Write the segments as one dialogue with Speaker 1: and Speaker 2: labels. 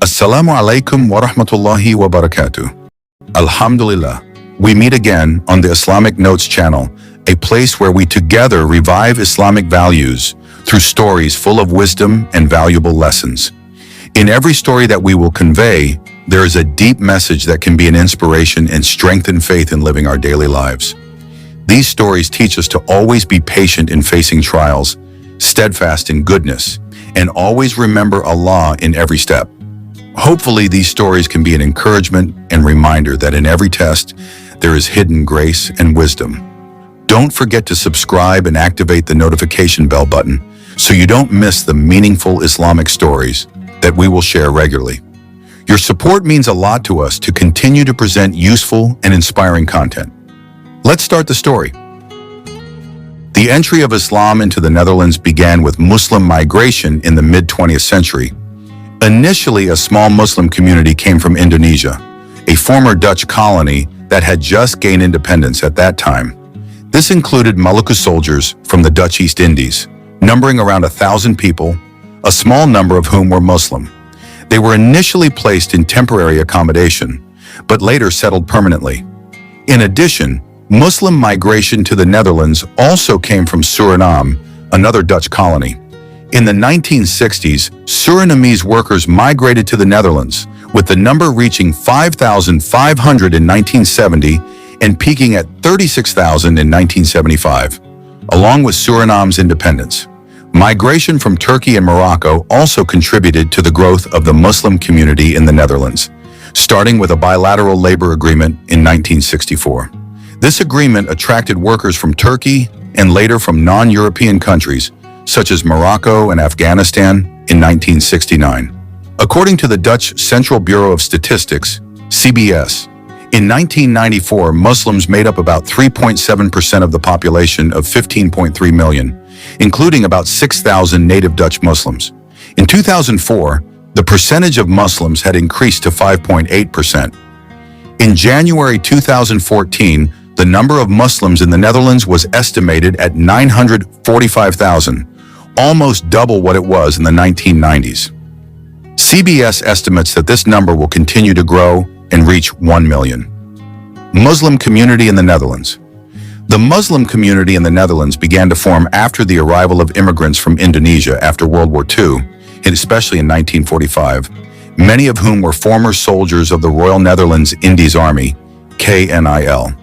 Speaker 1: Assalamu alaikum wa rahmatullahi wa barakatuh. Alhamdulillah, we meet again on the Islamic Notes channel, a place where we together revive Islamic values through stories full of wisdom and valuable lessons. In every story that we will convey, there is a deep message that can be an inspiration and strengthen faith in living our daily lives. These stories teach us to always be patient in facing trials, steadfast in goodness, and always remember Allah in every step. Hopefully, these stories can be an encouragement and reminder that in every test, there is hidden grace and wisdom. Don't forget to subscribe and activate the notification bell button so you don't miss the meaningful Islamic stories that we will share regularly. Your support means a lot to us to continue to present useful and inspiring content. Let's start the story. The entry of Islam into the Netherlands began with Muslim migration in the mid-20th century. Initially, a small Muslim community came from Indonesia, a former Dutch colony that had just gained independence at that time. This included Maluku soldiers from the Dutch East Indies, numbering around 1,000 people, a small number of whom were Muslim. They were initially placed in temporary accommodation, but later settled permanently. In addition, Muslim migration to the Netherlands also came from Suriname, another Dutch colony. In the 1960s, Surinamese workers migrated to the Netherlands, with the number reaching 5,500 in 1970 and peaking at 36,000 in 1975, along with Suriname's independence. Migration from Turkey and Morocco also contributed to the growth of the Muslim community in the Netherlands, starting with a bilateral labor agreement in 1964. This agreement attracted workers from Turkey and later from non-European countries, such as Morocco and Afghanistan, in 1969. According to the Dutch Central Bureau of Statistics, CBS, in 1994, Muslims made up about 3.7% of the population of 15.3 million, including about 6,000 native Dutch Muslims. In 2004, the percentage of Muslims had increased to 5.8%. In January 2014, the number of Muslims in the Netherlands was estimated at 945,000, almost double what it was in the 1990s. CBS estimates that this number will continue to grow and reach 1 million. Muslim community in the Netherlands. The Muslim community in the Netherlands began to form after the arrival of immigrants from Indonesia after World War II, and especially in 1945, many of whom were former soldiers of the Royal Netherlands Indies Army, KNIL.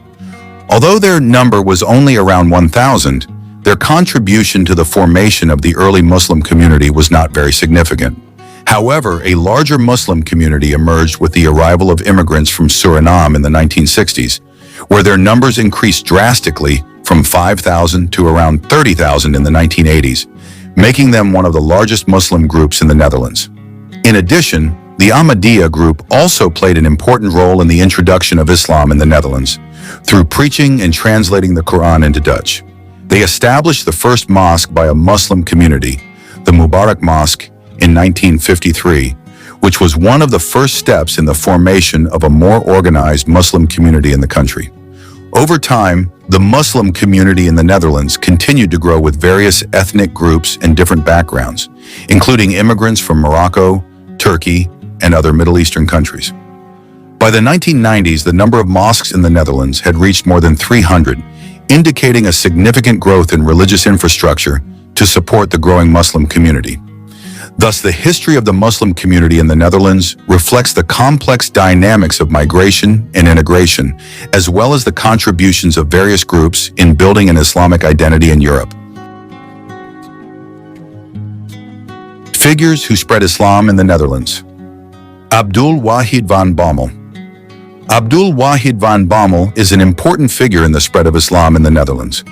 Speaker 1: Although their number was only around 1,000, their contribution to the formation of the early Muslim community was not very significant. However, a larger Muslim community emerged with the arrival of immigrants from Suriname in the 1960s, where their numbers increased drastically from 5,000 to around 30,000 in the 1980s, making them one of the largest Muslim groups in the Netherlands. In addition, the Ahmadiyya group also played an important role in the introduction of Islam in the Netherlands, through preaching and translating the Quran into Dutch. They established the first mosque by a Muslim community, the Mubarak Mosque, in 1953, which was one of the first steps in the formation of a more organized Muslim community in the country. Over time, the Muslim community in the Netherlands continued to grow with various ethnic groups and different backgrounds, including immigrants from Morocco, Turkey, and other Middle Eastern countries. By the 1990s, the number of mosques in the Netherlands had reached more than 300, indicating a significant growth in religious infrastructure to support the growing Muslim community. Thus, the history of the Muslim community in the Netherlands reflects the complex dynamics of migration and integration, as well as the contributions of various groups in building an Islamic identity in Europe. Figures who spread Islam in the Netherlands. Abdul Wahid van Bommel. Abdul Wahid van Bommel is an important figure in the spread of Islam in the Netherlands.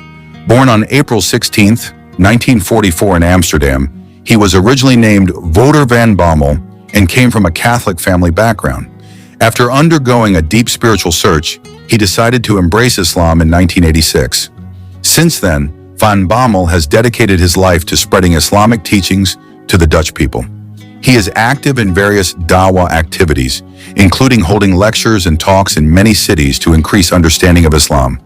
Speaker 1: Born on April 16, 1944 in Amsterdam, he was originally named Wouter van Bommel and came from a Catholic family background. After undergoing a deep spiritual search, he decided to embrace Islam in 1986. Since then, van Bommel has dedicated his life to spreading Islamic teachings to the Dutch people. He is active in various dawah activities, including holding lectures and talks in many cities to increase understanding of Islam.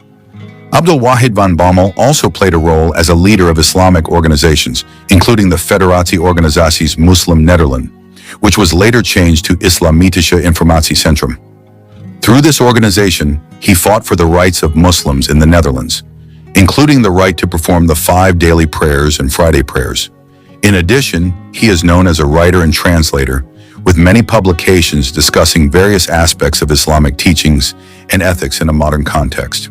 Speaker 1: Abdul Wahid van Bommel also played a role as a leader of Islamic organizations, including the Federatie Organisaties Muslim Nederland, which was later changed to Islamitische Informatiecentrum. Through this organization, he fought for the rights of Muslims in the Netherlands, including the right to perform the 5 daily prayers and Friday prayers. In addition, he is known as a writer and translator, with many publications discussing various aspects of Islamic teachings and ethics in a modern context.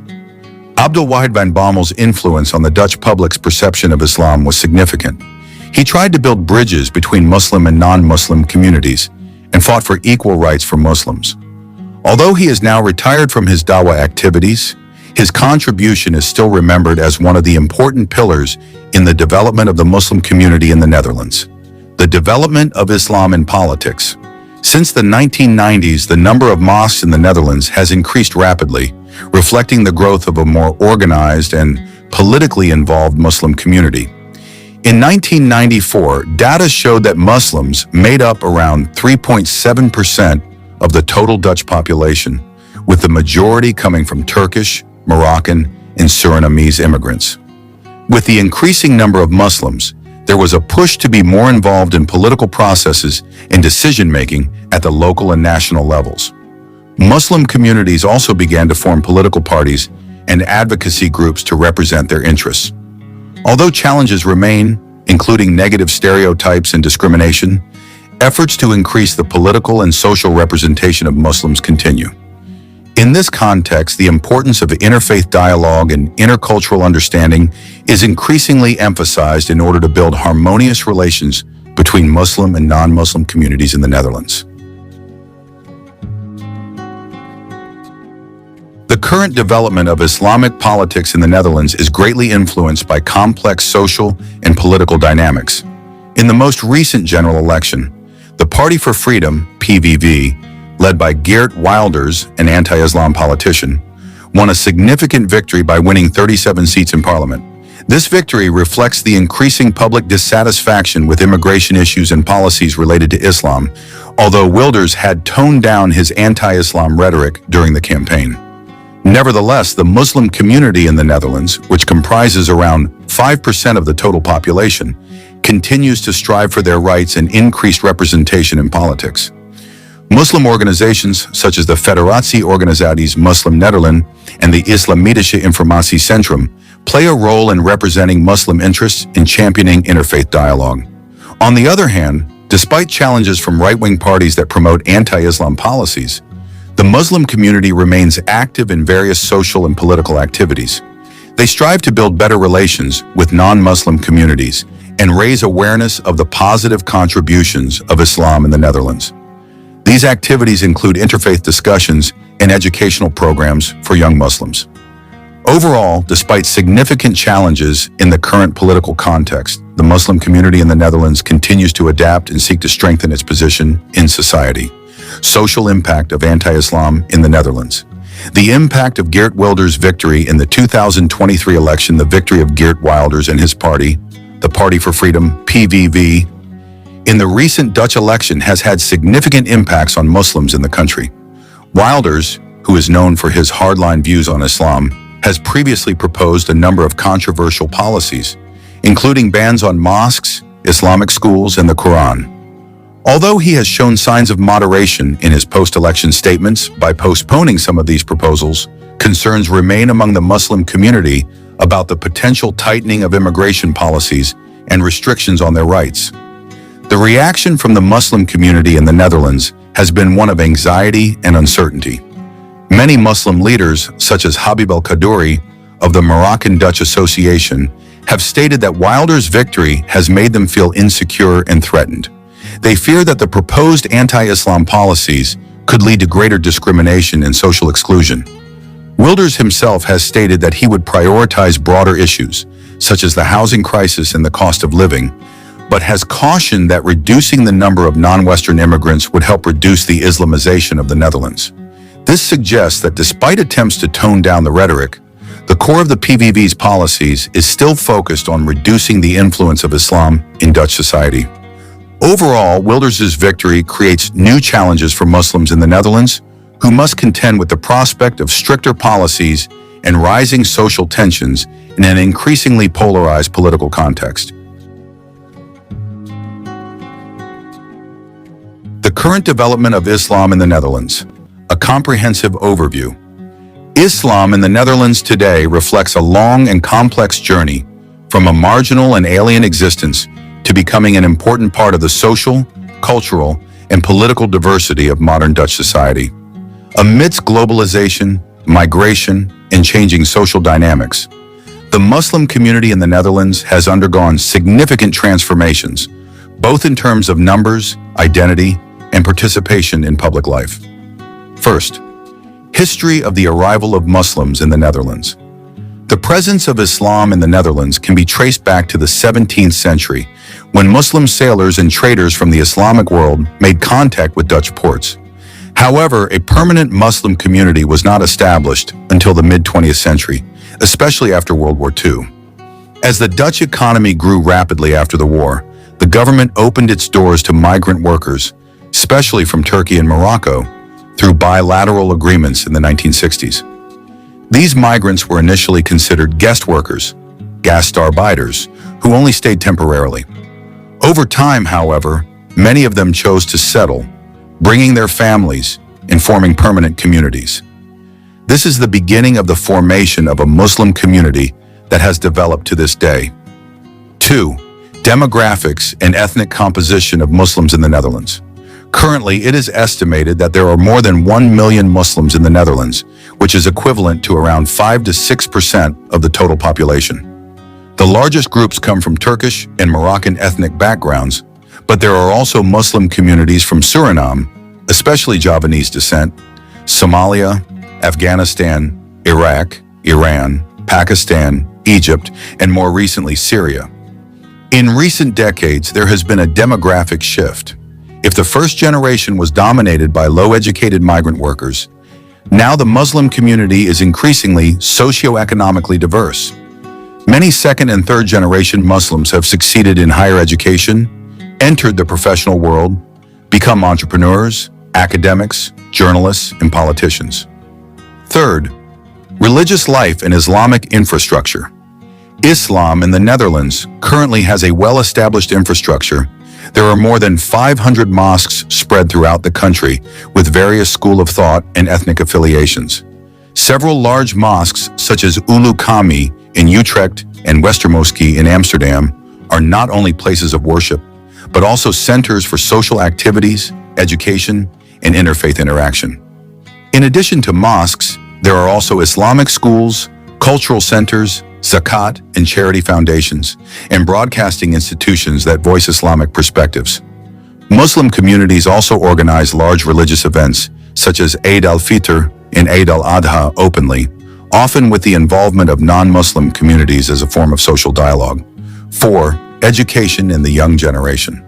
Speaker 1: Abdelwahid van Bommel's influence on the Dutch public's perception of Islam was significant. He tried to build bridges between Muslim and non-Muslim communities and fought for equal rights for Muslims. Although he is now retired from his Dawah activities, his contribution is still remembered as one of the important pillars in the development of the Muslim community in the Netherlands. The development of Islam in politics. Since the 1990s, the number of mosques in the Netherlands has increased rapidly, reflecting the growth of a more organized and politically involved Muslim community. In 1994, data showed that Muslims made up around 3.7% of the total Dutch population, with the majority coming from Turkish, Moroccan, and Surinamese immigrants. With the increasing number of Muslims, there was a push to be more involved in political processes and decision-making at the local and national levels. Muslim communities also began to form political parties and advocacy groups to represent their interests. Although challenges remain, including negative stereotypes and discrimination, efforts to increase the political and social representation of Muslims continue. In this context, the importance of interfaith dialogue and intercultural understanding is increasingly emphasized in order to build harmonious relations between Muslim and non-Muslim communities in the Netherlands. The current development of Islamic politics in the Netherlands is greatly influenced by complex social and political dynamics. In the most recent general election, the Party for Freedom, PVV, led by Geert Wilders, an anti-Islam politician, won a significant victory by winning 37 seats in parliament. This victory reflects the increasing public dissatisfaction with immigration issues and policies related to Islam, although Wilders had toned down his anti-Islam rhetoric during the campaign. Nevertheless, the Muslim community in the Netherlands, which comprises around 5% of the total population, continues to strive for their rights and increased representation in politics. Muslim organizations such as the Federatie Organisaties Muslim Nederland and the Islamitische Informatiecentrum play a role in representing Muslim interests and championing interfaith dialogue. On the other hand, despite challenges from right-wing parties that promote anti-Islam policies, the Muslim community remains active in various social and political activities. They strive to build better relations with non-Muslim communities and raise awareness of the positive contributions of Islam in the Netherlands. These activities include interfaith discussions and educational programs for young Muslims. Overall, despite significant challenges in the current political context, the Muslim community in the Netherlands continues to adapt and seek to strengthen its position in society. Social impact of anti-Islam in the Netherlands. The impact of Geert Wilders' victory in the 2023 election, the victory of Geert Wilders and his party, the Party for Freedom, PVV, in the recent Dutch election has had significant impacts on Muslims in the country. Wilders, who is known for his hardline views on Islam, has previously proposed a number of controversial policies, including bans on mosques, Islamic schools, and the Quran. Although he has shown signs of moderation in his post-election statements by postponing some of these proposals, concerns remain among the Muslim community about the potential tightening of immigration policies and restrictions on their rights. The reaction from the Muslim community in the Netherlands has been one of anxiety and uncertainty. Many Muslim leaders, such as Habib el-Kadouri of the Moroccan-Dutch Association, have stated that Wilders' victory has made them feel insecure and threatened. They fear that the proposed anti-Islam policies could lead to greater discrimination and social exclusion. Wilders himself has stated that he would prioritize broader issues, such as the housing crisis and the cost of living, but has cautioned that reducing the number of non-Western immigrants would help reduce the Islamization of the Netherlands. This suggests that despite attempts to tone down the rhetoric, the core of the PVV's policies is still focused on reducing the influence of Islam in Dutch society. Overall, Wilders' victory creates new challenges for Muslims in the Netherlands, who must contend with the prospect of stricter policies and rising social tensions in an increasingly polarized political context. Current development of Islam in the Netherlands. A comprehensive overview. Islam in the Netherlands today reflects a long and complex journey from a marginal and alien existence to becoming an important part of the social, cultural, and political diversity of modern Dutch society. Amidst globalization, migration, and changing social dynamics, the Muslim community in the Netherlands has undergone significant transformations, both in terms of numbers, identity, and participation in public life. First, history of the arrival of Muslims in the Netherlands. The presence of Islam in the Netherlands can be traced back to the 17th century, when Muslim sailors and traders from the Islamic world made contact with Dutch ports. However, a permanent Muslim community was not established until the mid-20th century, especially after World War II. As the Dutch economy grew rapidly after the war, the government opened its doors to migrant workers, especially from Turkey and Morocco, through bilateral agreements in the 1960s. These migrants were initially considered guest workers, gastarbeiters, who only stayed temporarily. Over time, however, many of them chose to settle, bringing their families and forming permanent communities. This is the beginning of the formation of a Muslim community that has developed to this day. 2. Demographics and ethnic composition of Muslims in the Netherlands. Currently, it is estimated that there are more than 1 million Muslims in the Netherlands, which is equivalent to around 5 to 6% of the total population. The largest groups come from Turkish and Moroccan ethnic backgrounds, but there are also Muslim communities from Suriname, especially Javanese descent, Somalia, Afghanistan, Iraq, Iran, Pakistan, Egypt, and more recently Syria. In recent decades, there has been a demographic shift. If the first generation was dominated by low-educated migrant workers, now the Muslim community is increasingly socioeconomically diverse. Many second and third generation Muslims have succeeded in higher education, entered the professional world, become entrepreneurs, academics, journalists, and politicians. Third, religious life and Islamic infrastructure. Islam in the Netherlands currently has a well-established infrastructure. There are more than 500 mosques spread throughout the country with various school of thought and ethnic affiliations. Several large mosques, such as Ulu Kami in Utrecht and Westermoskee in Amsterdam, are not only places of worship, but also centers for social activities, education, and interfaith interaction. In addition to mosques, there are also Islamic schools, cultural centers, zakat and charity foundations, and broadcasting institutions that voice Islamic perspectives. Muslim communities also organize large religious events, such as Eid al-Fitr and Eid al-Adha openly, often with the involvement of non-Muslim communities as a form of social dialogue. 4. Education in the young generation.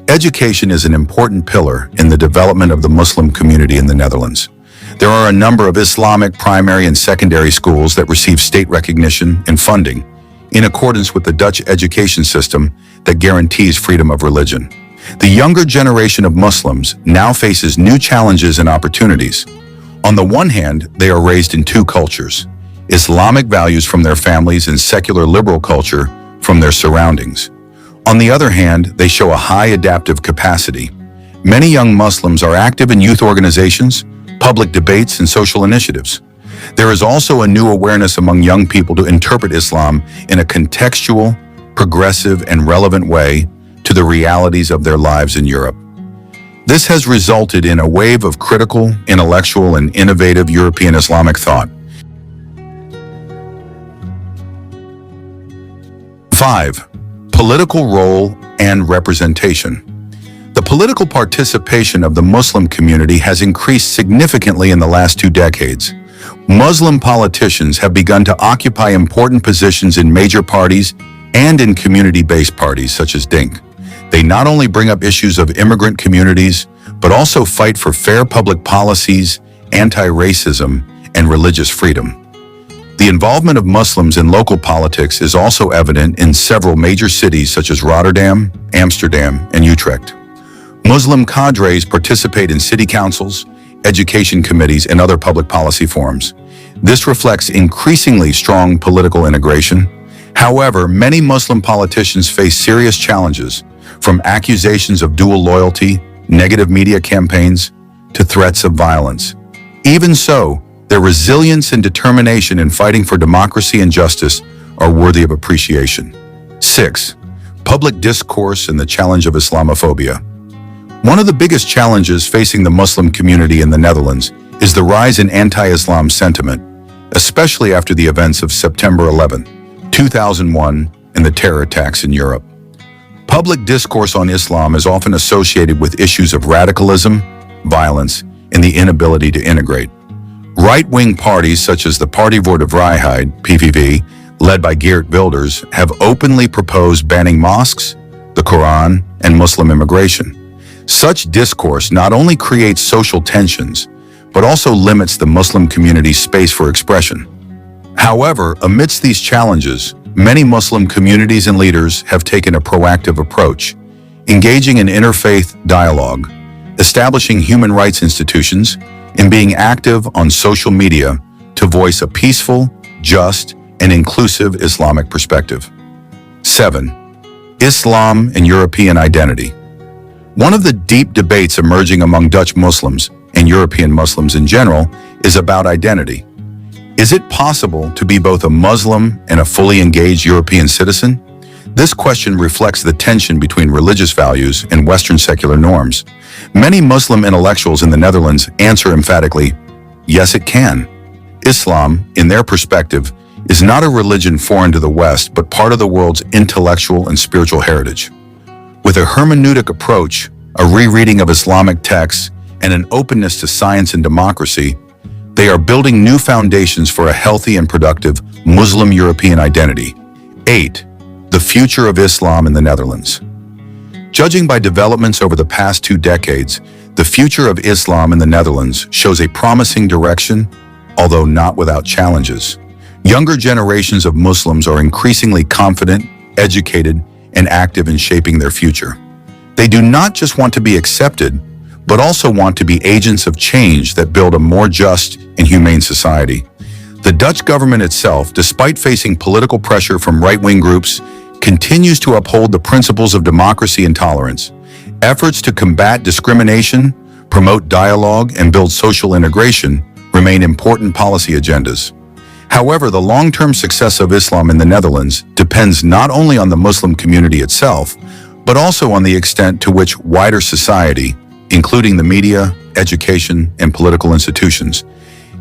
Speaker 1: Education is an important pillar in the development of the Muslim community in the Netherlands. There are a number of Islamic primary and secondary schools that receive state recognition and funding in accordance with the Dutch education system that guarantees freedom of religion. The younger generation of Muslims now faces new challenges and opportunities. On the one hand, they are raised in two cultures, Islamic values from their families and secular liberal culture from their surroundings. On the other hand, they show a high adaptive capacity. Many young Muslims are active in youth organizations, public debates, and social initiatives. There is also a new awareness among young people to interpret Islam in a contextual, progressive, and relevant way to the realities of their lives in Europe. This has resulted in a wave of critical, intellectual, and innovative European Islamic thought. 5. Political role and representation. The political participation of the Muslim community has increased significantly in the last 2 decades. Muslim politicians have begun to occupy important positions in major parties and in community-based parties such as DINK. They not only bring up issues of immigrant communities, but also fight for fair public policies, anti-racism, and religious freedom. The involvement of Muslims in local politics is also evident in several major cities such as Rotterdam, Amsterdam, and Utrecht. Muslim cadres participate in city councils, education committees, and other public policy forums. This reflects increasingly strong political integration. However, many Muslim politicians face serious challenges, from accusations of dual loyalty, negative media campaigns, to threats of violence. Even so, their resilience and determination in fighting for democracy and justice are worthy of appreciation. 6. Public discourse and the challenge of Islamophobia. One of the biggest challenges facing the Muslim community in the Netherlands is the rise in anti-Islam sentiment, especially after the events of September 11, 2001, and the terror attacks in Europe. Public discourse on Islam is often associated with issues of radicalism, violence, and the inability to integrate. Right-wing parties such as the Party voor de Vrijheid, PVV, led by Geert Wilders, have openly proposed banning mosques, the Quran, and Muslim immigration. Such discourse not only creates social tensions, but also limits the Muslim community's space for expression. However, amidst these challenges, many Muslim communities and leaders have taken a proactive approach, engaging in interfaith dialogue, establishing human rights institutions, and being active on social media to voice a peaceful, just, and inclusive Islamic perspective. 7. Islam and European identity. One of the deep debates emerging among Dutch Muslims and European Muslims in general is about identity. Is it possible to be both a Muslim and a fully engaged European citizen? This question reflects the tension between religious values and Western secular norms. Many Muslim intellectuals in the Netherlands answer emphatically, yes, it can. Islam, in their perspective, is not a religion foreign to the West, but part of the world's intellectual and spiritual heritage. With a hermeneutic approach, a rereading of Islamic texts, and an openness to science and democracy, they are building new foundations for a healthy and productive Muslim-European identity. 8. The future of Islam in the Netherlands. Judging by developments over the past 2 decades, the future of Islam in the Netherlands shows a promising direction, although not without challenges. Younger generations of Muslims are increasingly confident, educated, and active in shaping their future. They do not just want to be accepted, but also want to be agents of change that build a more just and humane society. The Dutch government itself, despite facing political pressure from right-wing groups, continues to uphold the principles of democracy and tolerance. Efforts to combat discrimination, promote dialogue, and build social integration remain important policy agendas. However, the long-term success of Islam in the Netherlands depends not only on the Muslim community itself, but also on the extent to which wider society, including the media, education, and political institutions,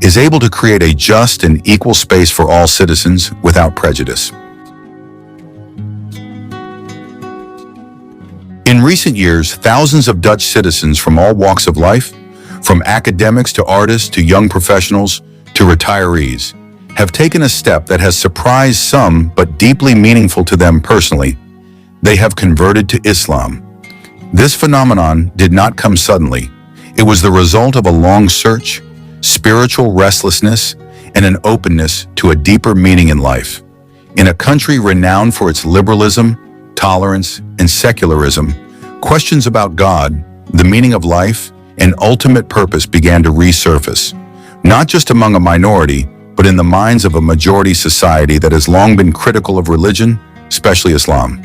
Speaker 1: is able to create a just and equal space for all citizens without prejudice. In recent years, thousands of Dutch citizens from all walks of life, from academics to artists to young professionals to retirees, have taken a step that has surprised some but deeply meaningful to them personally. They have converted to Islam. This phenomenon did not come suddenly. It was the result of a long search, spiritual restlessness, and an openness to a deeper meaning in life. In a country renowned for its liberalism, tolerance, and secularism, questions about God, the meaning of life, and ultimate purpose began to resurface, not just among a minority, but in the minds of a majority society that has long been critical of religion, especially Islam.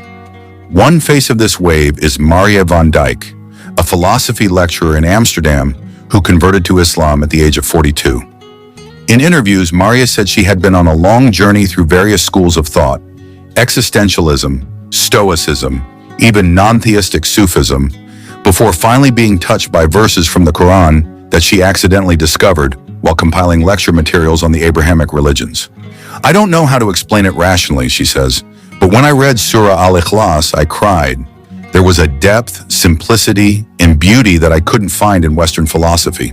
Speaker 1: One face of this wave is Maria van Dijk, a philosophy lecturer in Amsterdam who converted to Islam at the age of 42. In interviews, Maria said she had been on a long journey through various schools of thought, existentialism, Stoicism, even non-theistic Sufism, before finally being touched by verses from the Quran that she accidentally discovered while compiling lecture materials on the Abrahamic religions. I don't know how to explain it rationally, she says, but when I read Surah Al-Ikhlas, I cried. There was a depth, simplicity, and beauty that I couldn't find in Western philosophy.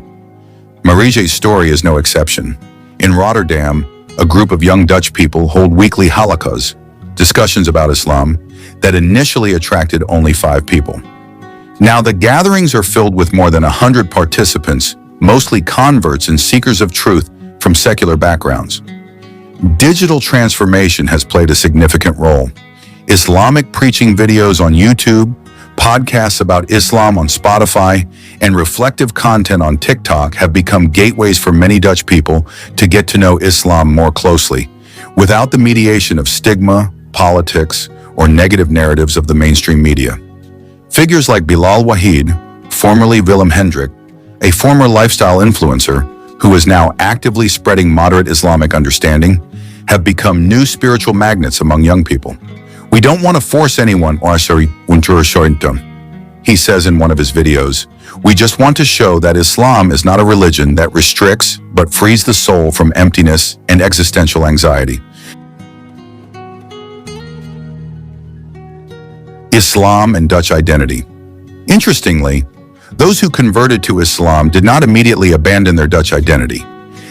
Speaker 1: Marije's story is no exception. In Rotterdam, a group of young Dutch people hold weekly halakas, discussions about Islam, that initially attracted only 5 people. Now the gatherings are filled with more than 100 participants, mostly converts and seekers of truth from secular backgrounds. Digital transformation has played a significant role. Islamic preaching videos on YouTube, podcasts about Islam on Spotify, and reflective content on TikTok have become gateways for many Dutch people to get to know Islam more closely, without the mediation of stigma, politics, or negative narratives of the mainstream media. Figures like Bilal Wahid, formerly Willem Hendrik, a former lifestyle influencer who is now actively spreading moderate Islamic understanding, have become new spiritual magnets among young people. We don't want to force anyone, he says in one of his videos. We just want to show that Islam is not a religion that restricts but frees the soul from emptiness and existential anxiety. Islam and Dutch identity. Interestingly, those who converted to Islam did not immediately abandon their Dutch identity.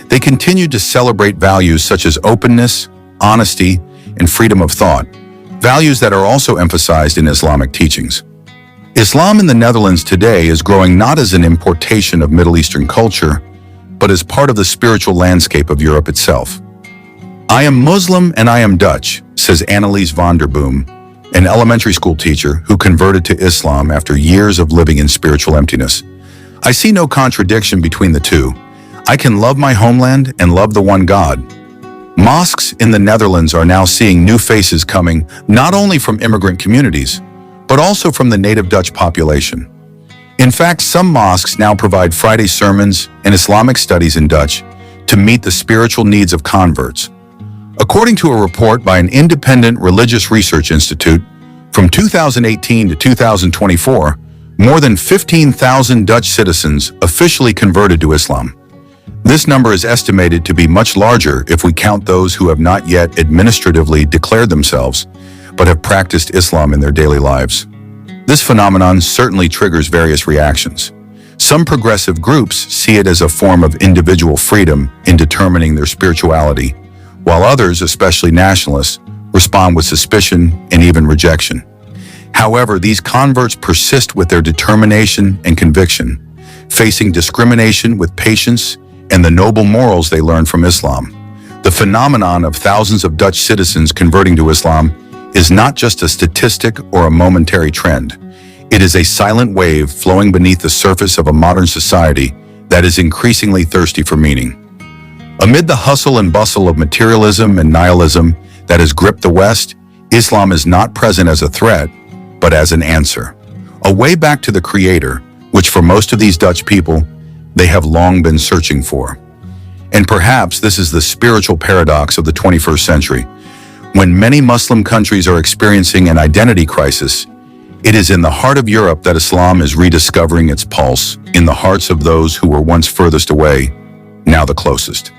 Speaker 1: They continued to celebrate values such as openness, honesty, and freedom of thought, values that are also emphasized in Islamic teachings. Islam in the Netherlands today is growing not as an importation of Middle Eastern culture, but as part of the spiritual landscape of Europe itself. I am Muslim and I am Dutch, says Annelies van der Boom, an elementary school teacher who converted to Islam after years of living in spiritual emptiness. I see no contradiction between the two. I can love my homeland and love the one God. Mosques in the Netherlands are now seeing new faces coming not only from immigrant communities, but also from the native Dutch population. In fact, some mosques now provide Friday sermons and Islamic studies in Dutch to meet the spiritual needs of converts. According to a report by an independent religious research institute, from 2018 to 2024, more than 15,000 Dutch citizens officially converted to Islam. This number is estimated to be much larger if we count those who have not yet administratively declared themselves, but have practiced Islam in their daily lives. This phenomenon certainly triggers various reactions. Some progressive groups see it as a form of individual freedom in determining their spirituality, while others, especially nationalists, respond with suspicion and even rejection. However, these converts persist with their determination and conviction, facing discrimination with patience and the noble morals they learned from Islam. The phenomenon of thousands of Dutch citizens converting to Islam is not just a statistic or a momentary trend. It is a silent wave flowing beneath the surface of a modern society that is increasingly thirsty for meaning. Amid the hustle and bustle of materialism and nihilism that has gripped the West, Islam is not present as a threat, but as an answer. A way back to the Creator, which for most of these Dutch people, they have long been searching for. And perhaps this is the spiritual paradox of the 21st century. When many Muslim countries are experiencing an identity crisis, it is in the heart of Europe that Islam is rediscovering its pulse in the hearts of those who were once furthest away, now the closest.